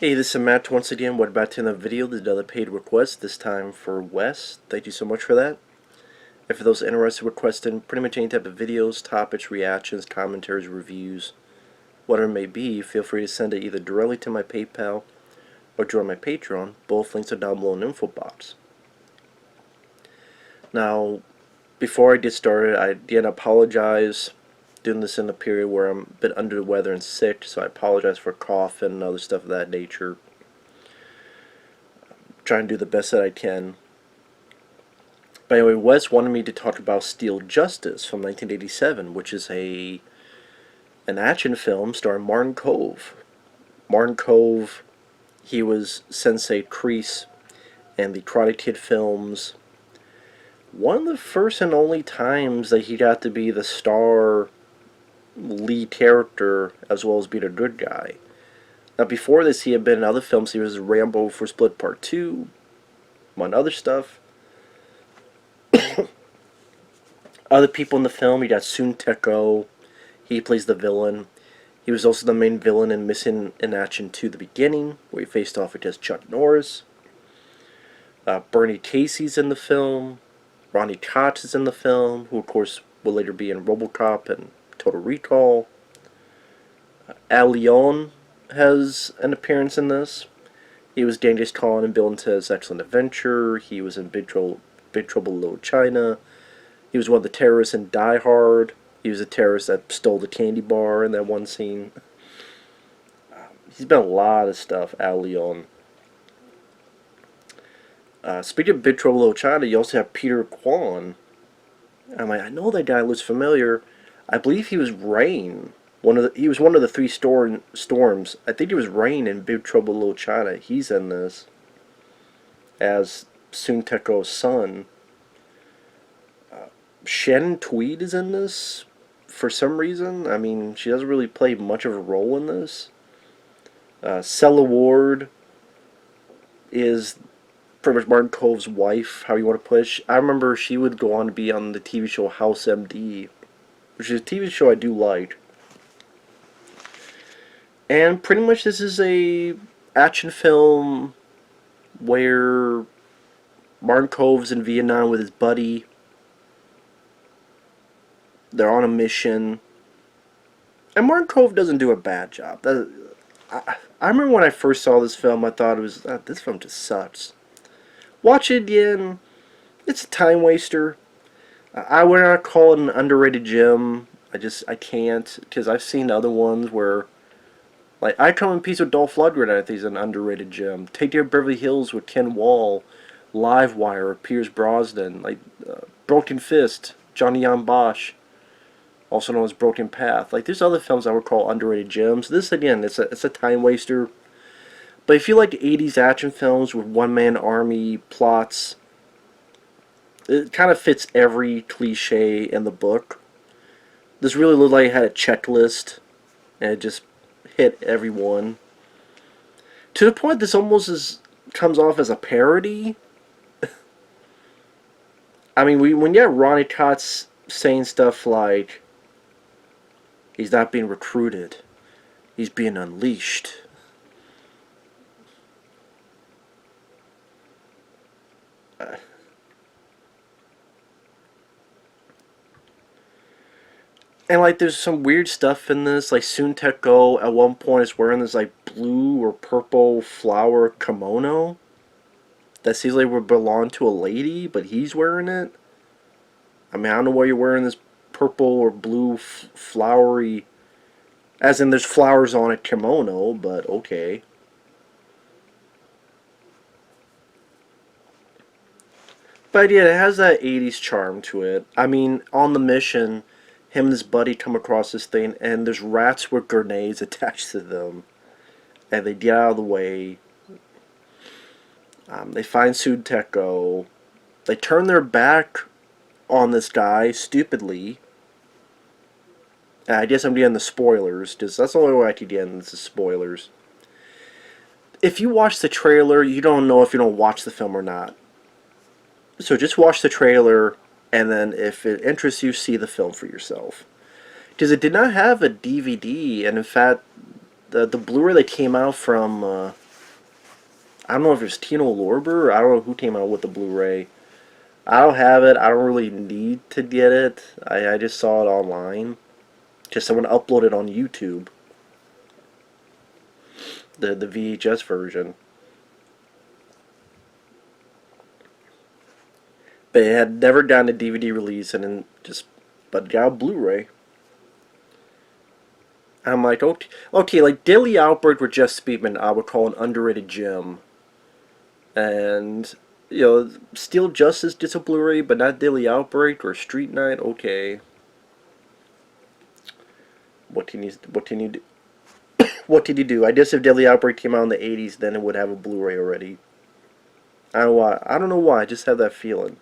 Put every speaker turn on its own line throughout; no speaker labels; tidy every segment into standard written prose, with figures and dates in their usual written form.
Hey, this is Matt once again. What about to the video? There's another paid request, this time for Wes. Thank you so much for that. And for those interested in requesting pretty much any type of videos, topics, reactions, commentaries, reviews, whatever it may be, feel free to send it either directly to my PayPal or join my Patreon. Both links are down below in the info box. Now, before I get started, I again apologize. Doing this in a period where I'm a bit under the weather and sick, so I apologize for cough and other stuff of that nature. Trying to do the best that I can. But anyway, Wes wanted me to talk about Steele Justice from 1987, which is an action film starring Martin Kove. Martin Kove, he was Sensei Kreese and the Karate Kid films. One of the first and only times that he got to be the star lead character as well as be the good guy. Now before this he had been in other films. He was Rambo for Split Part 2, among other stuff. Other people in the film, you got Soon Teko. He plays the villain. He was also the main villain in Missing in Action 2 The Beginning, where he faced off against Chuck Norris. Bernie Casey's in the film. Ronnie Cox is in the film, who of course will later be in RoboCop and Total Recall. Al Leon has an appearance in this. He was Genghis Khan in Bill and Ted's Excellent Adventure. He was in Big Trouble in Little China. He was one of the terrorists in Die Hard. He was a terrorist that stole the candy bar in that one scene. He's been in a lot of stuff, Al Leon. Speaking of Big Trouble in Little China, you also have Peter Kwan. I'm like, I know that guy looks familiar. I believe he was Rain. He was one of the three storms. I think he was Rain in Big Trouble in Little China. He's in this as Soon Teko's son. Shannon Tweed is in this for some reason. I mean, she doesn't really play much of a role in this. Sela Ward is pretty much Martin Kove's wife, how you want to put it. I remember she would go on to be on the TV show House MD, which is a TV show I do like. And pretty much this is a action film where Martin Kove's in Vietnam with his buddy. They're on a mission. And Martin Kove doesn't do a bad job. I remember when I first saw this film, I thought it was, this film just sucks. Watch it again. It's a time waster. I would not call it an underrated gem. I can't. Because I've seen other ones where, like, I Come in Peace with Dolph Lundgren, I think is an underrated gem. Take Care of Beverly Hills with Ken Wall. Live Wire, Pierce Brosnan. Like, Broken Fist, Johnny Yong Bosch, also known as Broken Path. Like, there's other films I would call underrated gems. This, again, it's a time waster. But if you like 80s action films with one-man army plots, it kind of fits every cliche in the book. This really looked like it had a checklist, and it just hit every one. To the point this almost comes off as a parody. I mean, when you have Ronnie Cox saying stuff like, he's not being recruited, he's being unleashed. And like, there's some weird stuff in this. Like, Soon Teko at one point is wearing this like blue or purple flower kimono that seems like would belong to a lady, but he's wearing it. I mean, I don't know why you're wearing this purple or blue flowery, as in there's flowers on a kimono, but okay. But yeah, it has that 80s charm to it. I mean, on the mission, him and his buddy come across this thing, and there's rats with grenades attached to them. And they get out of the way. They find Soon Teko. They turn their back on this guy, stupidly. I guess I'm getting the spoilers, because that's the only way I could get in this is spoilers. If you watch the trailer, you don't know if you don't watch the film or not. So just watch the trailer, and then if it interests you, see the film for yourself. Because it did not have a DVD, and in fact, the Blu-ray that came out from I don't know if it's Tino Lorber. I don't know who came out with the Blu-ray. I don't have it. I don't really need to get it. I just saw it online. Just someone uploaded on YouTube. The VHS version. But it had never gotten a DVD release, and then but got a Blu-ray. I'm like, okay, like Daily Outbreak with Jeff Speakman, I would call an underrated gem. And, Steele Justice gets a Blu-ray, but not Daily Outbreak or Street Night, okay. What can you do? What did he do? I guess if Deadly Outbreak came out in the 80s, then it would have a Blu-ray already. I don't know why. I just have that feeling.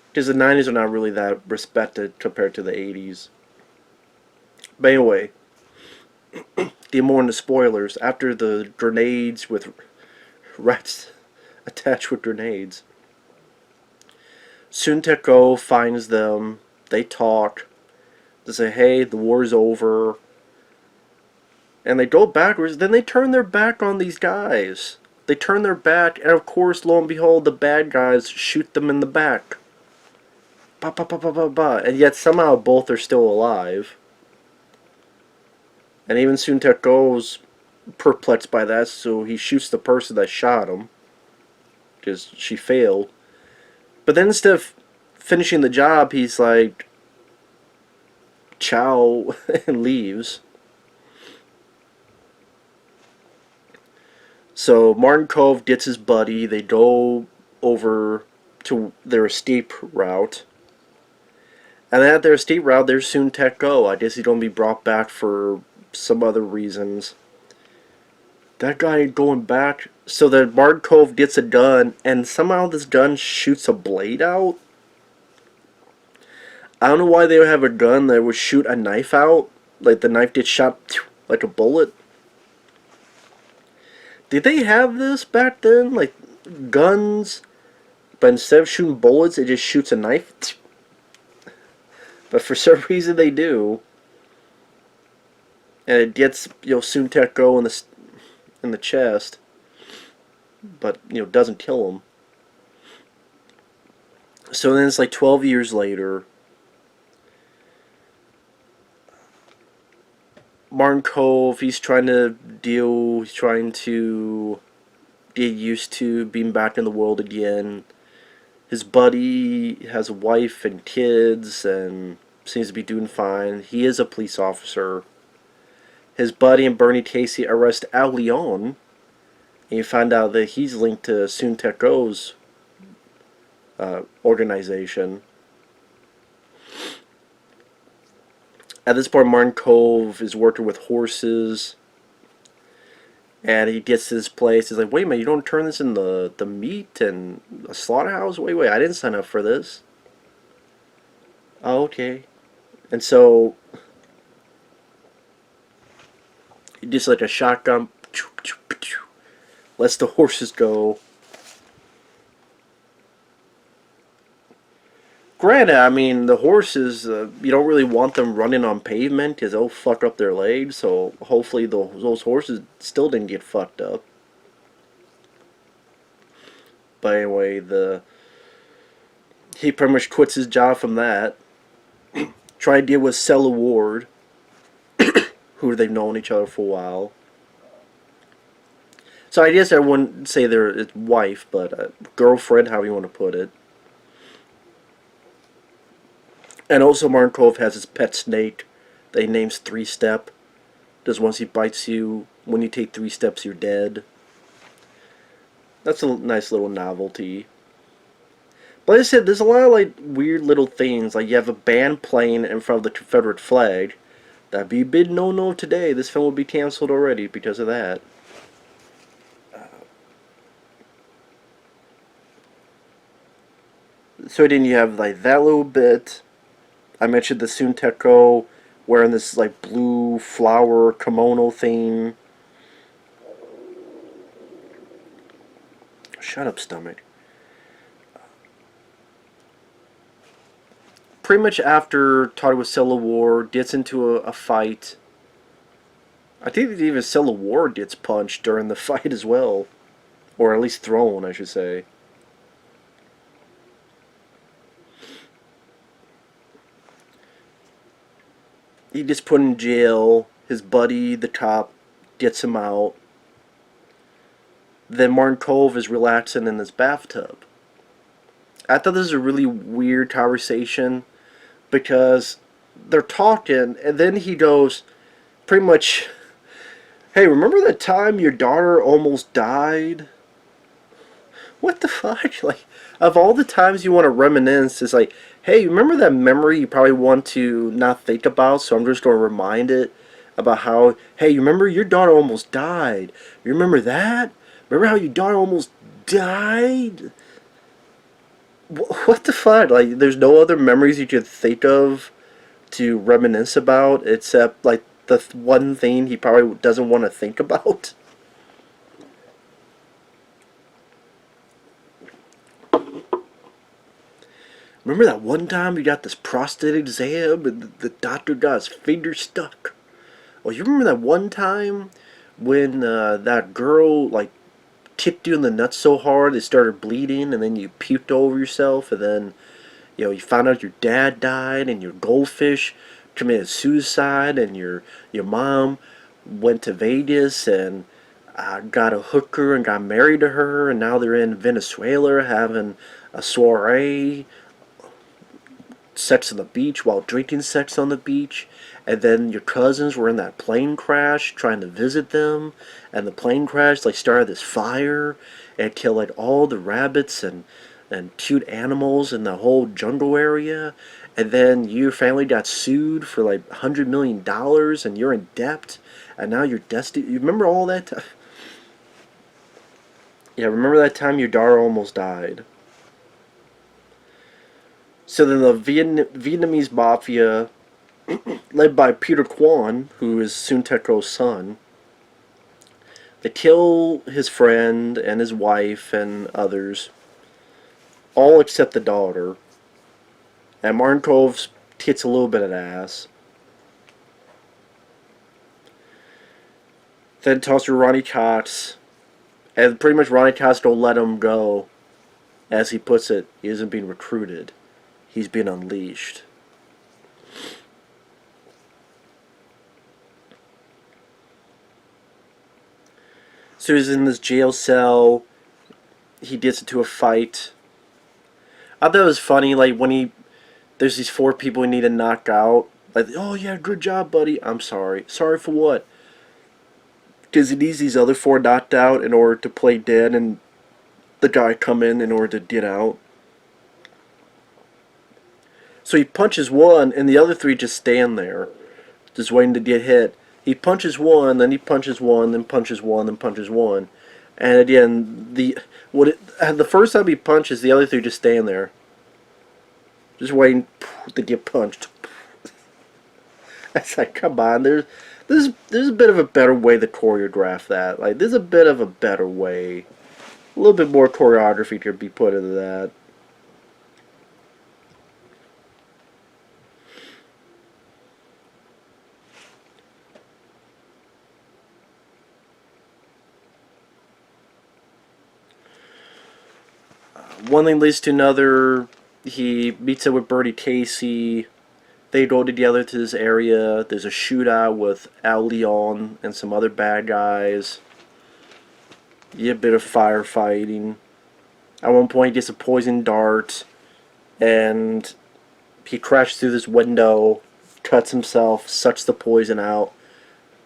Because the 90s are not really that respected compared to the 80s. But anyway, get more into spoilers. After the grenades with rats attached with grenades, Sun Teko finds them. They talk. They say, hey, the war's over. And they go backwards. Then they turn their back on these guys. They turn their back, and of course, lo and behold, the bad guys shoot them in the back. Ba ba ba ba ba ba. And yet somehow both are still alive. And even Sun Teko's perplexed by that, so he shoots the person that shot him. Because she failed. But then instead of finishing the job, he's like, ciao, and leaves. So Martin Kove gets his buddy. They go over to their escape route. And then at their escape route, there's Sun Teko. I guess he's going to be brought back for some other reasons. That guy going back. So that Martin Kove gets a gun, and somehow this gun shoots a blade out. I don't know why they would have a gun that would shoot a knife out. Like the knife gets shot like a bullet. Did they have this back then? Like guns, but instead of shooting bullets, it just shoots a knife? But for some reason they do. And it gets, Sun Teko in the chest. But, doesn't kill him. So then it's like 12 years later. Martin Kove, he's trying to get used to being back in the world again. His buddy has a wife and kids and seems to be doing fine. He is a police officer. His buddy and Bernie Casey arrest Al Leon, and you find out that he's linked to Sun Teko's organization. At this point, Martin Kove is working with horses, and he gets to this place. He's like, wait a minute, you don't turn this in the meat and a slaughterhouse? Wait, I didn't sign up for this. Oh, okay. And so, he just like a shotgun, lets the horses go. Granted, I mean, the horses, you don't really want them running on pavement because they'll fuck up their legs, so hopefully those horses still didn't get fucked up. But anyway, he pretty much quits his job from that. Try to deal with Sela Ward, who they've known each other for a while. So I guess I wouldn't say they're his wife, but girlfriend, however you want to put it. And also Martin Kove has his pet snake that he names 3-Step. Because once he bites you, when you take 3 steps, you're dead. That's a nice little novelty. But like I said, there's a lot of like weird little things. Like you have a band playing in front of the Confederate flag. That'd be a big no-no today. This film would be canceled already because of that. So then you have like that little bit. I mentioned the Sun Teko wearing this like blue flower kimono thing. Shut up, stomach. Pretty much after talking with Sela Ward, gets into a fight. I think that even Sela Ward gets punched during the fight as well. Or at least thrown, I should say. He gets put in jail. His buddy, the cop, gets him out. Then Martin Kove is relaxing in his bathtub. I thought this was a really weird conversation because they're talking, and then he goes, pretty much, hey, remember that time your daughter almost died? What the fuck? Like, of all the times you want to reminisce, it's like, hey, remember that memory you probably want to not think about, so I'm just going to remind it about how, hey, you remember your daughter almost died? You remember that? Remember how your daughter almost died? What the fuck? Like, there's no other memories you could think of to reminisce about except, like, the one thing he probably doesn't want to think about? Remember that one time you got this prostate exam and the doctor got his finger stuck? Oh, you remember that one time when that girl, like, kicked you in the nuts so hard it started bleeding and then you puked over yourself and then, you found out your dad died and your goldfish committed suicide and your mom went to Vegas and got a hooker and got married to her and now they're in Venezuela having a soiree, sex on the beach while drinking sex on the beach, and then your cousins were in that plane crash trying to visit them, and the plane crash like started this fire and killed like all the rabbits and cute animals in the whole jungle area, and then your family got sued for like $100 million and you're in debt, and now you're destitute. You remember all that time? Yeah, remember that time your daughter almost died? So then the Vietnamese mafia, led by Peter Kwan, who is Sun Teko's son, they kill his friend and his wife and others, all except the daughter. And Martin Kove gets a little bit of ass. Then talks to Ronnie Cox, and pretty much Ronnie Cox don't let him go. As he puts it, he isn't being recruited. He's been unleashed. So he's in this jail cell. He gets into a fight. I thought it was funny, like, when there's these 4 people he need to knock out. Like, oh yeah, good job, buddy. I'm sorry. Sorry for what? Because he needs these other 4 knocked out in order to play dead and the guy come in order to get out. So he punches one, and the other 3 just stand there, just waiting to get hit. He punches one, then he punches one, then punches one, then punches one. And again, the first time he punches, the other 3 just stand there, just waiting to get punched. It's like, come on, there's a bit of a better way to choreograph that. Like, there's a bit of a better way. A little bit more choreography could be put into that. One thing leads to another. He meets up with Bertie Casey. They go together to this area. There's a shootout with Al Leon and some other bad guys. You get a bit of firefighting. At one point, he gets a poison dart, and he crashes through this window, cuts himself, sucks the poison out.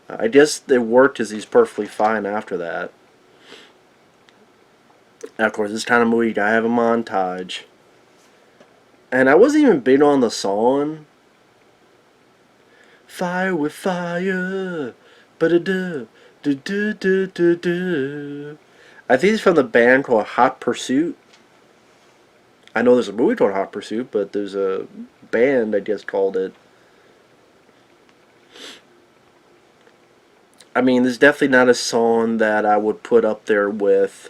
I guess it worked as he's perfectly fine after that. Now, of course, this kind of movie, you gotta have a montage. And I wasn't even big on the song. Fire with fire. Ba-da-da. Do-do-do-do-do. I think it's from the band called Hot Pursuit. I know there's a movie called Hot Pursuit, but there's a band, I guess, called it. I mean, there's definitely not a song that I would put up there with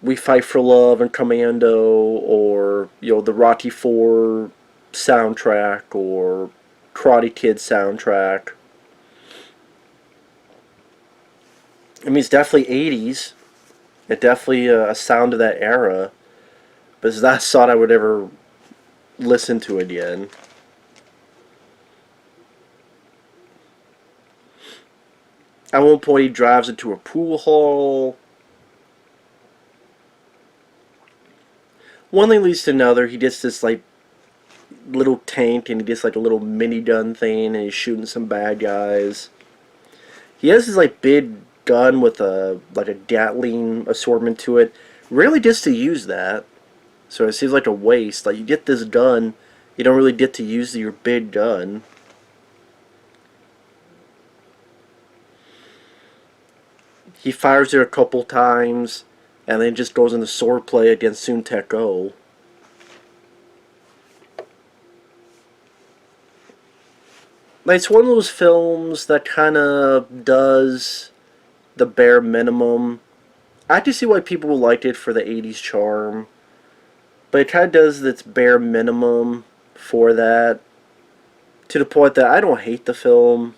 We Fight for Love and Commando, or, the Rocky IV soundtrack, or Karate Kid soundtrack. I mean, it's definitely 80s. It definitely a sound of that era. But it's not a song I would ever listen to again. At one point, he drives into a pool hall. One thing leads to another. He gets this like little tank, and he gets like a little minigun thing, and he's shooting some bad guys. He has this like big gun with a like a Gatling assortment to it. Really gets to use that, so it seems like a waste. Like you get this gun, you don't really get to use your big gun. He fires it a couple times, and then just goes into swordplay against Soon Teko. Like, it's one of those films that kind of does the bare minimum. I can see why people liked it for the 80s charm, but it kind of does its bare minimum for that, to the point that I don't hate the film.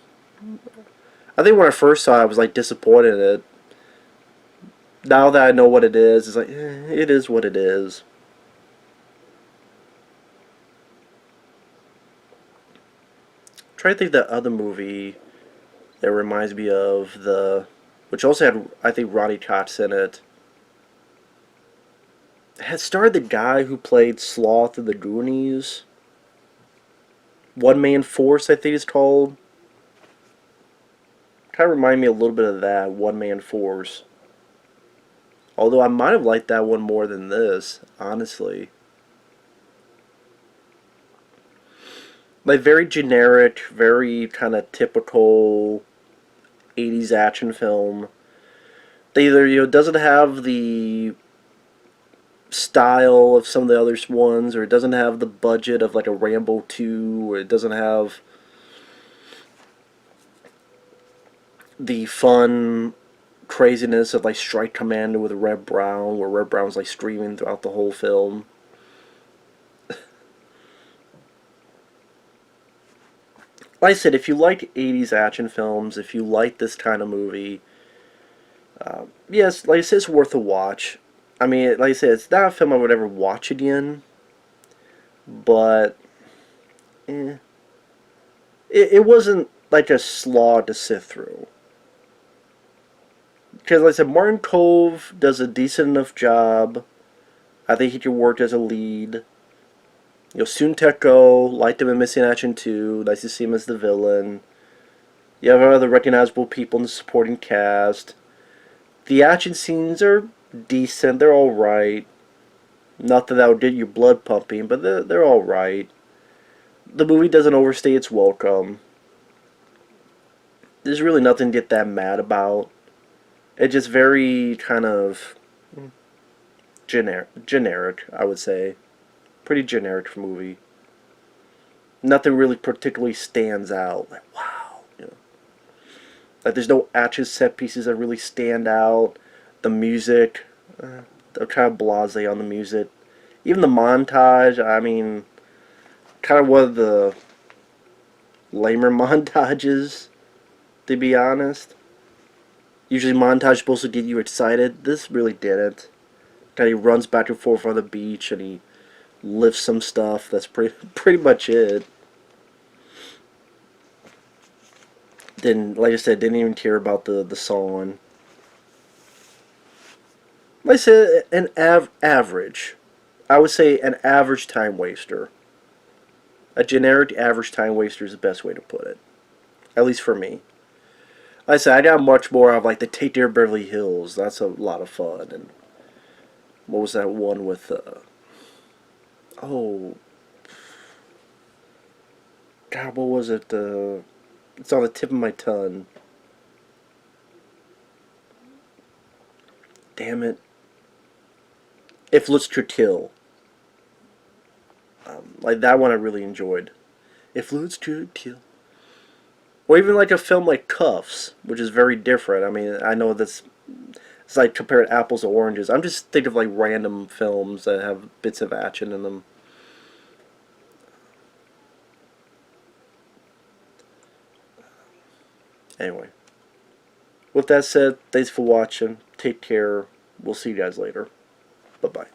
I think when I first saw it, I was like disappointed in it. Now that I know what it is, it's like, it is what it is. Try to think of that other movie that reminds me of which also had, I think, Roddy Cox in it. It had starred the guy who played Sloth in the Goonies. One Man Force, I think it's called. Kind of remind me a little bit of that, One Man Force. Although I might have liked that one more than this, honestly. Like, very generic, very kind of typical 80s action film. They either, doesn't have the style of some of the other ones, or it doesn't have the budget of like a Rambo 2, or it doesn't have the fun craziness of like Strike Commando with Red Brown, where Red Brown's like screaming throughout the whole film. Like I said, if you like 80s action films, if you like this kind of movie, yes, like I said, it's worth a watch. I mean, like I said, it's not a film I would ever watch again, but eh, it wasn't like a slog to sit through. Because, like I said, Martin Kove does a decent enough job. I think he can work as a lead. Soon Teko, liked him in Missing Action 2. Nice to see him as the villain. You have other recognizable people in the supporting cast. The action scenes are decent. They're alright. Nothing that would get your blood pumping, but they're alright. The movie doesn't overstay its welcome. There's really nothing to get that mad about. It's just very kind of generic, I would say. Pretty generic movie. Nothing really particularly stands out. Like, wow. Like, there's no action set pieces that really stand out. The music, they're kind of blasé on the music. Even the montage, I mean, kind of one of the lamer montages, to be honest. Usually montage is supposed to get you excited. This really didn't. Kind of he runs back and forth on the beach and he lifts some stuff. That's pretty much it. Then, like I said, didn't even care about the song. Like I said, an average. I would say an average time waster. A generic average time waster is the best way to put it. At least for me. Like I said, I got much more of like the Take Care Beverly Hills. That's a lot of fun. And what was that one with? Oh, God, what was it? It's on the tip of my tongue. Damn it! If Looks Could Kill. Like that one, I really enjoyed. If Looks Could Kill. Or even like a film like Cuffs, which is very different. I mean, I know that's it's like comparing apples to oranges. I'm just thinking of like random films that have bits of action in them. Anyway, With that said, thanks for watching. Take care. We'll see you guys later. Bye-bye.